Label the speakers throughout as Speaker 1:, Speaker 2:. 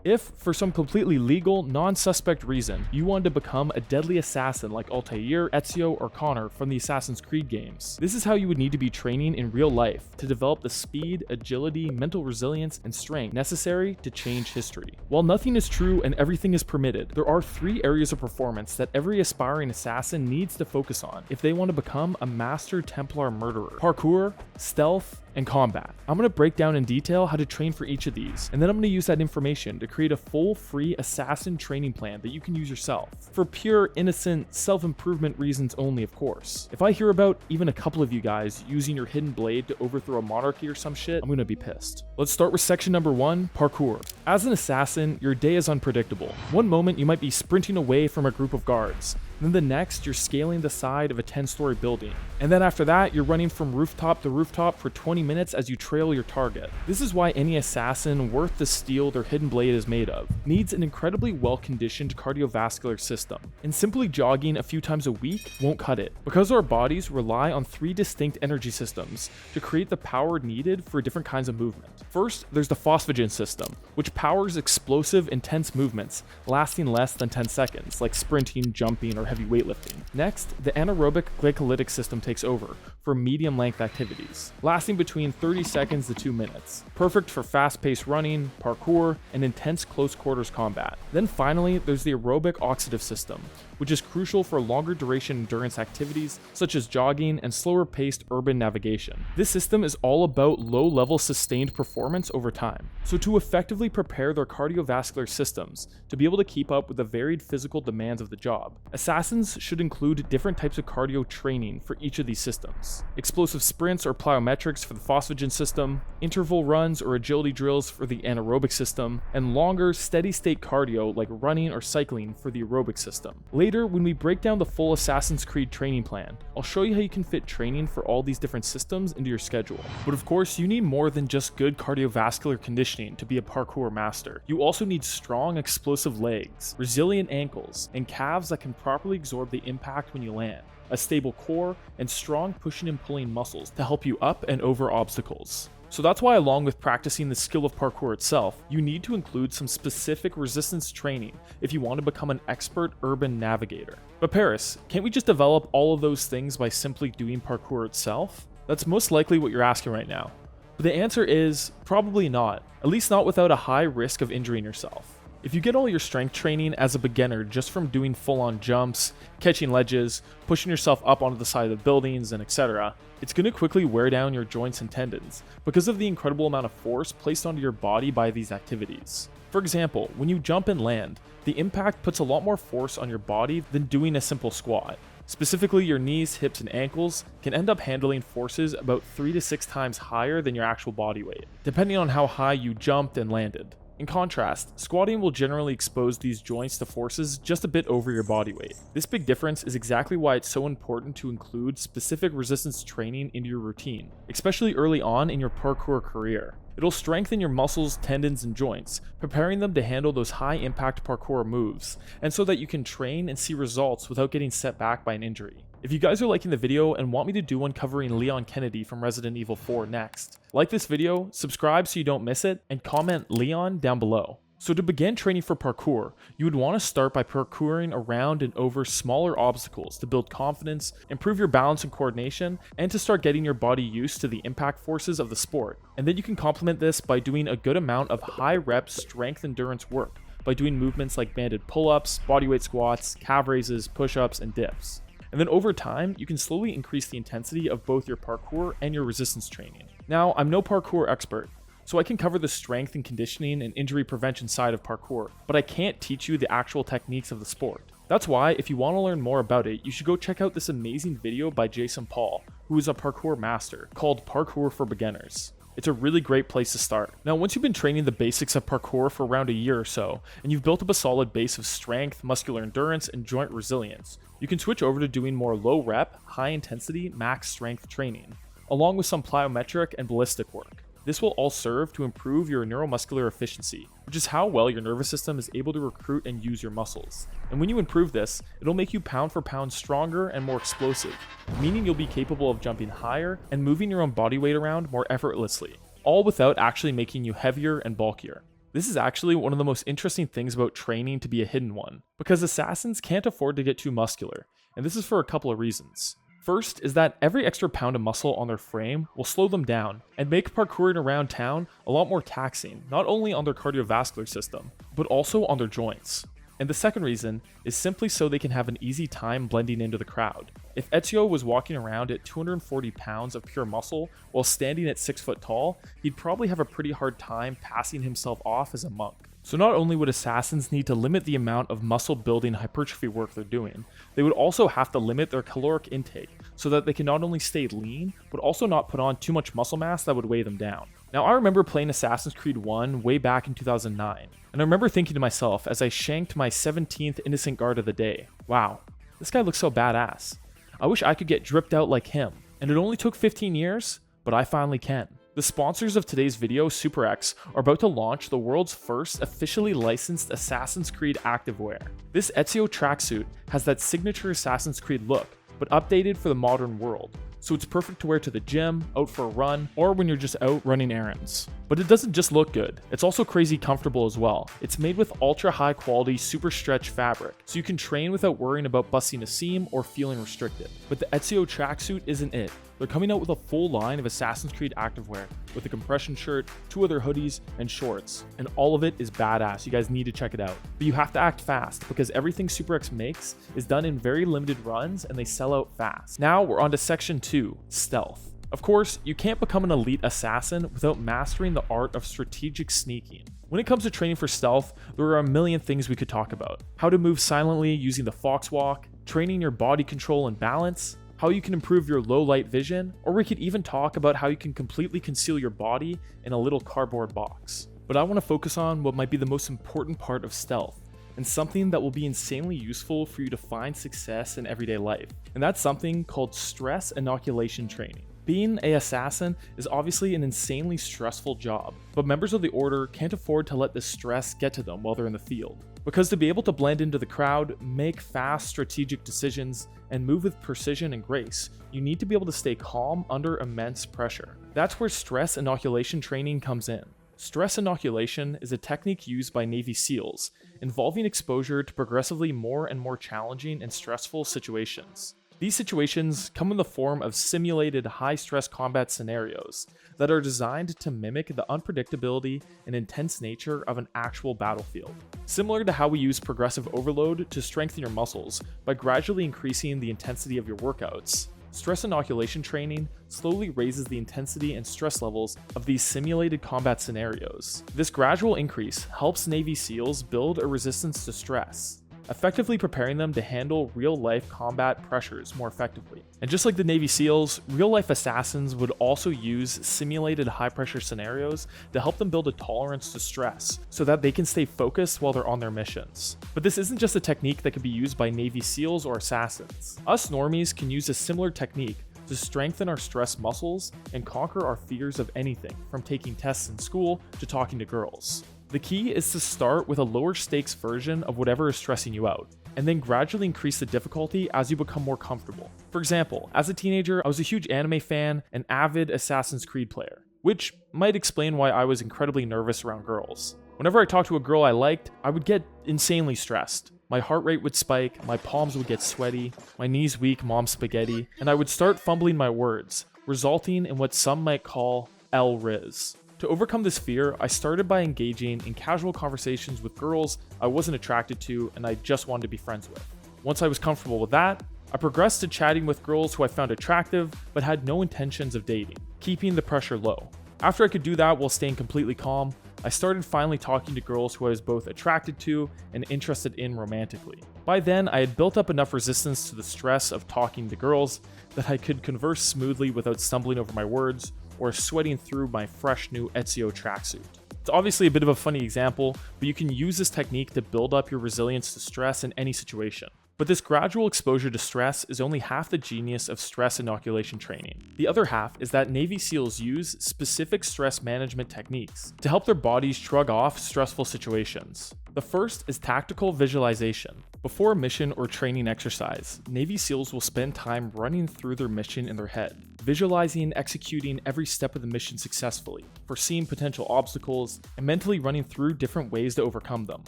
Speaker 1: If, for some completely legal, non-suspect reason, you wanted to become a deadly assassin like Altair, Ezio, or Connor from the Assassin's Creed games, this is how you would need to be training in real life to develop the speed, agility, mental resilience, and strength necessary to change history. While nothing is true and everything is permitted, there are 3 areas of performance that every aspiring assassin needs to focus on if they want to become a master Templar murderer: parkour, stealth, and combat. I'm going to break down in detail how to train for each of these, and then I'm going to use that information to create a full free assassin training plan that you can use yourself, for pure, innocent, self-improvement reasons only, of course. If I hear about even a couple of you guys using your hidden blade to overthrow a monarchy or some shit, I'm going to be pissed. Let's start with section number 1, parkour. As an assassin, your day is unpredictable. One moment you might be sprinting away from a group of guards, then the next you're scaling the side of a 10-story building, and then after that you're running from rooftop to rooftop for 20 minutes as you trail your target. This is why any assassin worth the steel their hidden blade is made of needs an incredibly well-conditioned cardiovascular system, and simply jogging a few times a week won't cut it, because our bodies rely on 3 distinct energy systems to create the power needed for different kinds of movement. First, there's the phosphagen system, which powers explosive, intense movements lasting less than 10 seconds, like sprinting, jumping, or heavy weightlifting. Next, the anaerobic glycolytic system takes over for medium-length activities, lasting between 30 seconds to 2 minutes, perfect for fast-paced running, parkour, and intense close-quarters combat. Then finally, there's the aerobic oxidative system, which is crucial for longer duration endurance activities such as jogging and slower-paced urban navigation. This system is all about low-level sustained performance over time. So to effectively prepare their cardiovascular systems to be able to keep up with the varied physical demands of the job, assassins should include different types of cardio training for each of these systems. Explosive sprints or plyometrics for the phosphagen system, interval runs or agility drills for the anaerobic system, and longer, steady-state cardio like running or cycling for the aerobic system. Later, when we break down the full Assassin's Creed training plan, I'll show you how you can fit training for all these different systems into your schedule. But of course, you need more than just good cardiovascular conditioning to be a parkour master. You also need strong, explosive legs, resilient ankles, and calves that can properly absorb the impact when you land, a stable core, and strong pushing and pulling muscles to help you up and over obstacles. So that's why, along with practicing the skill of parkour itself, you need to include some specific resistance training if you want to become an expert urban navigator. But Paris, can't we just develop all of those things by simply doing parkour itself? That's most likely what you're asking right now. But the answer is probably not, at least not without a high risk of injuring yourself. If you get all your strength training as a beginner just from doing full-on jumps, catching ledges, pushing yourself up onto the side of buildings, and etc., it's going to quickly wear down your joints and tendons because of the incredible amount of force placed onto your body by these activities. For example, when you jump and land, the impact puts a lot more force on your body than doing a simple squat. Specifically, your knees, hips, and ankles can end up handling forces about 3 to 6 times higher than your actual body weight, depending on how high you jumped and landed. In contrast, squatting will generally expose these joints to forces just a bit over your body weight. This big difference is exactly why it's so important to include specific resistance training into your routine, especially early on in your parkour career. It'll strengthen your muscles, tendons, and joints, preparing them to handle those high-impact parkour moves, and so that you can train and see results without getting set back by an injury. If you guys are liking the video and want me to do one covering Leon Kennedy from Resident Evil 4 next, like this video, subscribe so you don't miss it, and comment Leon down below. So to begin training for parkour, you would want to start by parkouring around and over smaller obstacles to build confidence, improve your balance and coordination, and to start getting your body used to the impact forces of the sport. And then you can complement this by doing a good amount of high-rep strength endurance work, by doing movements like banded pull-ups, bodyweight squats, calf raises, push-ups, and dips. And then over time, you can slowly increase the intensity of both your parkour and your resistance training. Now, I'm no parkour expert, so I can cover the strength and conditioning and injury prevention side of parkour, but I can't teach you the actual techniques of the sport. That's why, if you want to learn more about it, you should go check out this amazing video by Jason Paul, who is a parkour master, called Parkour for Beginners. It's a really great place to start. Now, once you've been training the basics of parkour for around a year or so, and you've built up a solid base of strength, muscular endurance, and joint resilience, you can switch over to doing more low-rep, high-intensity, max strength training, along with some plyometric and ballistic work. This will all serve to improve your neuromuscular efficiency, which is how well your nervous system is able to recruit and use your muscles. And when you improve this, it'll make you pound for pound stronger and more explosive, meaning you'll be capable of jumping higher and moving your own body weight around more effortlessly, all without actually making you heavier and bulkier. This is actually one of the most interesting things about training to be a hidden one, because assassins can't afford to get too muscular, and this is for a couple of reasons. First is that every extra pound of muscle on their frame will slow them down and make parkouring around town a lot more taxing, not only on their cardiovascular system, but also on their joints. And the second reason is simply so they can have an easy time blending into the crowd. If Ezio was walking around at 240 pounds of pure muscle while standing at 6 foot tall, he'd probably have a pretty hard time passing himself off as a monk. So not only would assassins need to limit the amount of muscle building hypertrophy work they're doing, they would also have to limit their caloric intake so that they can not only stay lean, but also not put on too much muscle mass that would weigh them down. Now I remember playing Assassin's Creed 1 way back in 2009, and I remember thinking to myself as I shanked my 17th innocent guard of the day, wow, this guy looks so badass. I wish I could get dripped out like him, and it only took 15 years, but I finally can. The sponsors of today's video, SuperX, are about to launch the world's first officially licensed Assassin's Creed activewear. This Ezio tracksuit has that signature Assassin's Creed look, but updated for the modern world. So it's perfect to wear to the gym, out for a run, or when you're just out running errands. But it doesn't just look good, it's also crazy comfortable as well. It's made with ultra high quality super stretch fabric, so you can train without worrying about busting a seam or feeling restricted. But the Ezio tracksuit isn't it. They're coming out with a full line of Assassin's Creed activewear, with a compression shirt, 2 other hoodies, and shorts. And all of it is badass, you guys need to check it out. But you have to act fast, because everything SuperX makes is done in very limited runs and they sell out fast. Now we're on to section 2, stealth. Of course, you can't become an elite assassin without mastering the art of strategic sneaking. When it comes to training for stealth, there are a million things we could talk about. How to move silently using the fox walk, training your body control and balance, how you can improve your low light vision, or we could even talk about how you can completely conceal your body in a little cardboard box. But I want to focus on what might be the most important part of stealth, and something that will be insanely useful for you to find success in everyday life. And that's something called stress inoculation training. Being an assassin is obviously an insanely stressful job, but members of the order can't afford to let the stress get to them while they're in the field. Because to be able to blend into the crowd, make fast strategic decisions, and move with precision and grace, you need to be able to stay calm under immense pressure. That's where stress inoculation training comes in. Stress inoculation is a technique used by Navy SEALs, involving exposure to progressively more and more challenging and stressful situations. These situations come in the form of simulated high-stress combat scenarios that are designed to mimic the unpredictability and intense nature of an actual battlefield. Similar to how we use progressive overload to strengthen your muscles by gradually increasing the intensity of your workouts, stress inoculation training slowly raises the intensity and stress levels of these simulated combat scenarios. This gradual increase helps Navy SEALs build a resistance to stress, effectively preparing them to handle real-life combat pressures more effectively. And just like the Navy SEALs, real-life assassins would also use simulated high-pressure scenarios to help them build a tolerance to stress, so that they can stay focused while they're on their missions. But this isn't just a technique that can be used by Navy SEALs or assassins. Us normies can use a similar technique to strengthen our stress muscles and conquer our fears of anything, from taking tests in school to talking to girls. The key is to start with a lower stakes version of whatever is stressing you out, and then gradually increase the difficulty as you become more comfortable. For example, as a teenager, I was a huge anime fan and avid Assassin's Creed player, which might explain why I was incredibly nervous around girls. Whenever I talked to a girl I liked, I would get insanely stressed. My heart rate would spike, my palms would get sweaty, my knees weak, mom spaghetti, and I would start fumbling my words, resulting in what some might call L-Riz. To overcome this fear, I started by engaging in casual conversations with girls I wasn't attracted to and I just wanted to be friends with. Once I was comfortable with that, I progressed to chatting with girls who I found attractive but had no intentions of dating, keeping the pressure low. After I could do that while staying completely calm, I started finally talking to girls who I was both attracted to and interested in romantically. By then, I had built up enough resistance to the stress of talking to girls that I could converse smoothly without stumbling over my words or sweating through my fresh new Ezio tracksuit. It's obviously a bit of a funny example, but you can use this technique to build up your resilience to stress in any situation. But this gradual exposure to stress is only half the genius of stress inoculation training. The other half is that Navy SEALs use specific stress management techniques to help their bodies shrug off stressful situations. The first is tactical visualization. Before a mission or training exercise, Navy SEALs will spend time running through their mission in their head, visualizing, executing every step of the mission successfully, foreseeing potential obstacles, and mentally running through different ways to overcome them.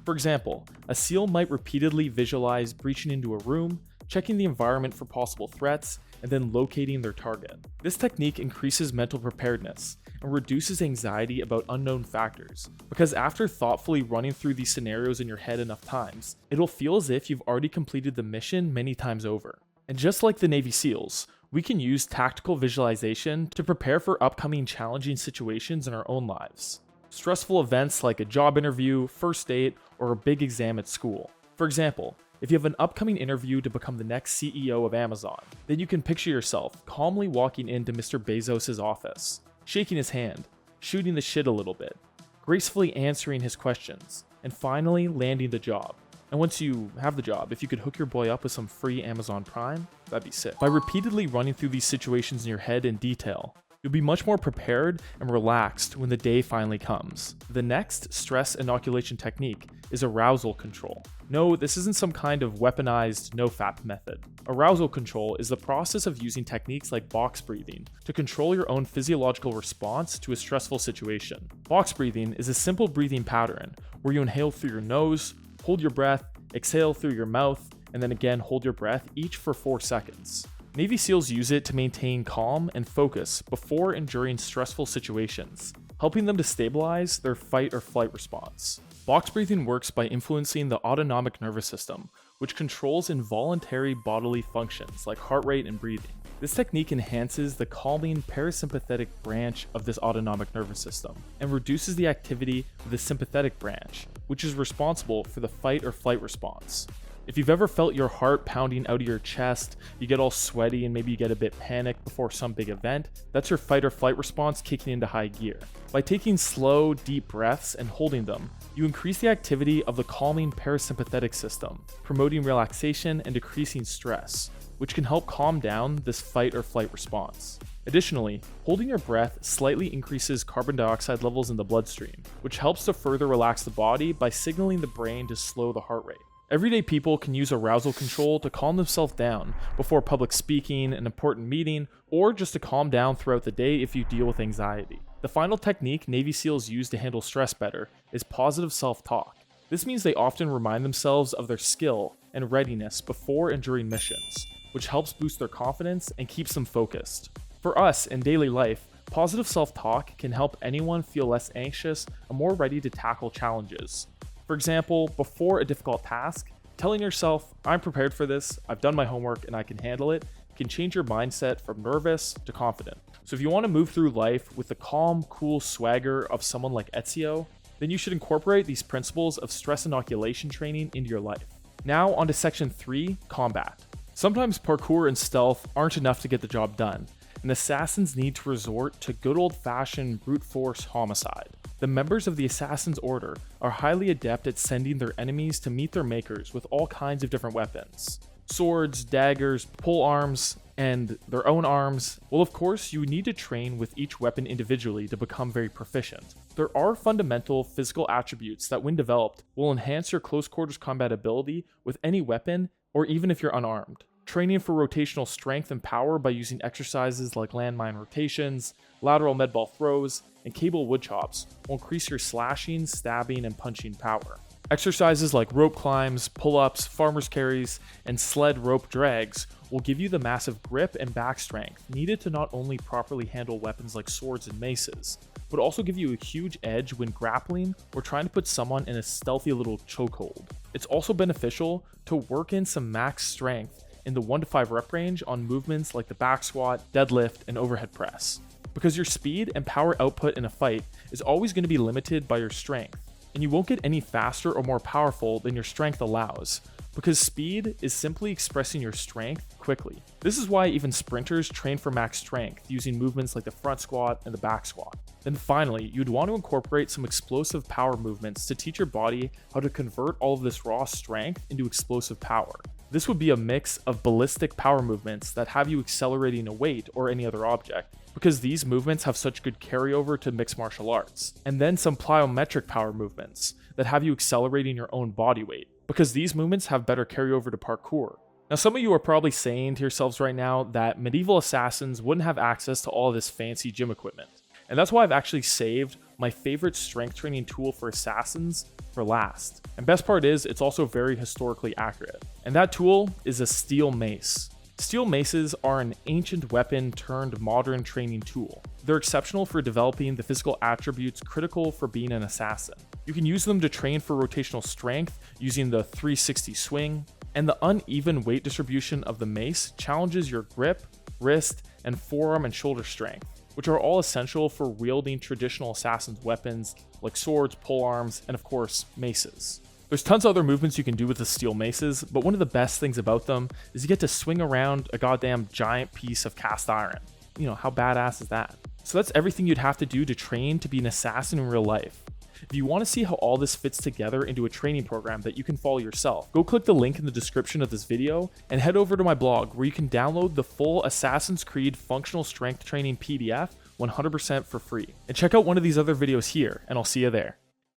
Speaker 1: For example, a SEAL might repeatedly visualize breaching into a room, checking the environment for possible threats, and then locating their target. This technique increases mental preparedness and reduces anxiety about unknown factors, because after thoughtfully running through these scenarios in your head enough times, it'll feel as if you've already completed the mission many times over. And just like the Navy SEALs, we can use tactical visualization to prepare for upcoming challenging situations in our own lives. Stressful events like a job interview, first date, or a big exam at school. For example, if you have an upcoming interview to become the next CEO of Amazon, then you can picture yourself calmly walking into Mr. Bezos' office, shaking his hand, shooting the shit a little bit, gracefully answering his questions, and finally landing the job. And once you have the job, if you could hook your boy up with some free Amazon Prime, that'd be sick. By repeatedly running through these situations in your head in detail, you'll be much more prepared and relaxed when the day finally comes. The next stress inoculation technique is arousal control. No, this isn't some kind of weaponized no-fap method. Arousal control is the process of using techniques like box breathing to control your own physiological response to a stressful situation. Box breathing is a simple breathing pattern where you inhale through your nose, hold your breath, exhale through your mouth, and then again hold your breath, each for 4 seconds. Navy SEALs use it to maintain calm and focus before and during stressful situations, helping them to stabilize their fight or flight response. Box breathing works by influencing the autonomic nervous system, which controls involuntary bodily functions like heart rate and breathing. This technique enhances the calming parasympathetic branch of this autonomic nervous system and reduces the activity of the sympathetic branch, which is responsible for the fight or flight response. If you've ever felt your heart pounding out of your chest, you get all sweaty and maybe you get a bit panicked before some big event, that's your fight or flight response kicking into high gear. By taking slow, deep breaths and holding them, you increase the activity of the calming parasympathetic system, promoting relaxation and decreasing stress, which can help calm down this fight or flight response. Additionally, holding your breath slightly increases carbon dioxide levels in the bloodstream, which helps to further relax the body by signaling the brain to slow the heart rate. Everyday people can use arousal control to calm themselves down before public speaking, an important meeting, or just to calm down throughout the day if you deal with anxiety. The final technique Navy SEALs use to handle stress better is positive self-talk. This means they often remind themselves of their skill and readiness before and during missions, which helps boost their confidence and keeps them focused. For us in daily life, positive self-talk can help anyone feel less anxious and more ready to tackle challenges. For example, before a difficult task, telling yourself, "I'm prepared for this, I've done my homework, and I can handle it," can change your mindset from nervous to confident. So if you want to move through life with the calm, cool swagger of someone like Ezio, then you should incorporate these principles of stress inoculation training into your life. Now onto section 3, combat. Sometimes parkour and stealth aren't enough to get the job done, and assassins need to resort to good old-fashioned brute force homicide. The members of the Assassin's Order are highly adept at sending their enemies to meet their makers with all kinds of different weapons. Swords, daggers, pole arms, and their own arms. Well, of course, you need to train with each weapon individually to become very proficient. There are fundamental physical attributes that, when developed, will enhance your close quarters combat ability with any weapon, or even if you're unarmed. Training for rotational strength and power by using exercises like landmine rotations, lateral medball throws, and cable wood chops will increase your slashing, stabbing, and punching power. Exercises like rope climbs, pull-ups, farmer's carries, and sled rope drags will give you the massive grip and back strength needed to not only properly handle weapons like swords and maces, but also give you a huge edge when grappling or trying to put someone in a stealthy little chokehold. It's also beneficial to work in some max strength in the 1 to 5 rep range on movements like the back squat, deadlift, and overhead press, because your speed and power output in a fight is always going to be limited by your strength, and you won't get any faster or more powerful than your strength allows, because speed is simply expressing your strength quickly. This is why even sprinters train for max strength using movements like the front squat and the back squat. Then finally, you'd want to incorporate some explosive power movements to teach your body how to convert all of this raw strength into explosive power. This would be a mix of ballistic power movements that have you accelerating a weight or any other object, because these movements have such good carryover to mixed martial arts, and then some plyometric power movements that have you accelerating your own body weight, because these movements have better carryover to parkour. Now, some of you are probably saying to yourselves right now that medieval assassins wouldn't have access to all of this fancy gym equipment. And that's why I've actually saved my favorite strength training tool for assassins for last. And best part is, it's also very historically accurate. And that tool is a steel mace. Steel maces are an ancient weapon turned modern training tool. They're exceptional for developing the physical attributes critical for being an assassin. You can use them to train for rotational strength using the 360 swing, and the uneven weight distribution of the mace challenges your grip, wrist, and forearm and shoulder strength, which are all essential for wielding traditional assassin's weapons like swords, polearms, and of course, maces. There's tons of other movements you can do with the steel maces, but one of the best things about them is you get to swing around a goddamn giant piece of cast iron. You know, how badass is that? So that's everything you'd have to do to train to be an assassin in real life. If you want to see how all this fits together into a training program that you can follow yourself, go click the link in the description of this video and head over to my blog where you can download the full Assassin's Creed Functional Strength Training PDF 100% for free. And check out one of these other videos here, and I'll see you there.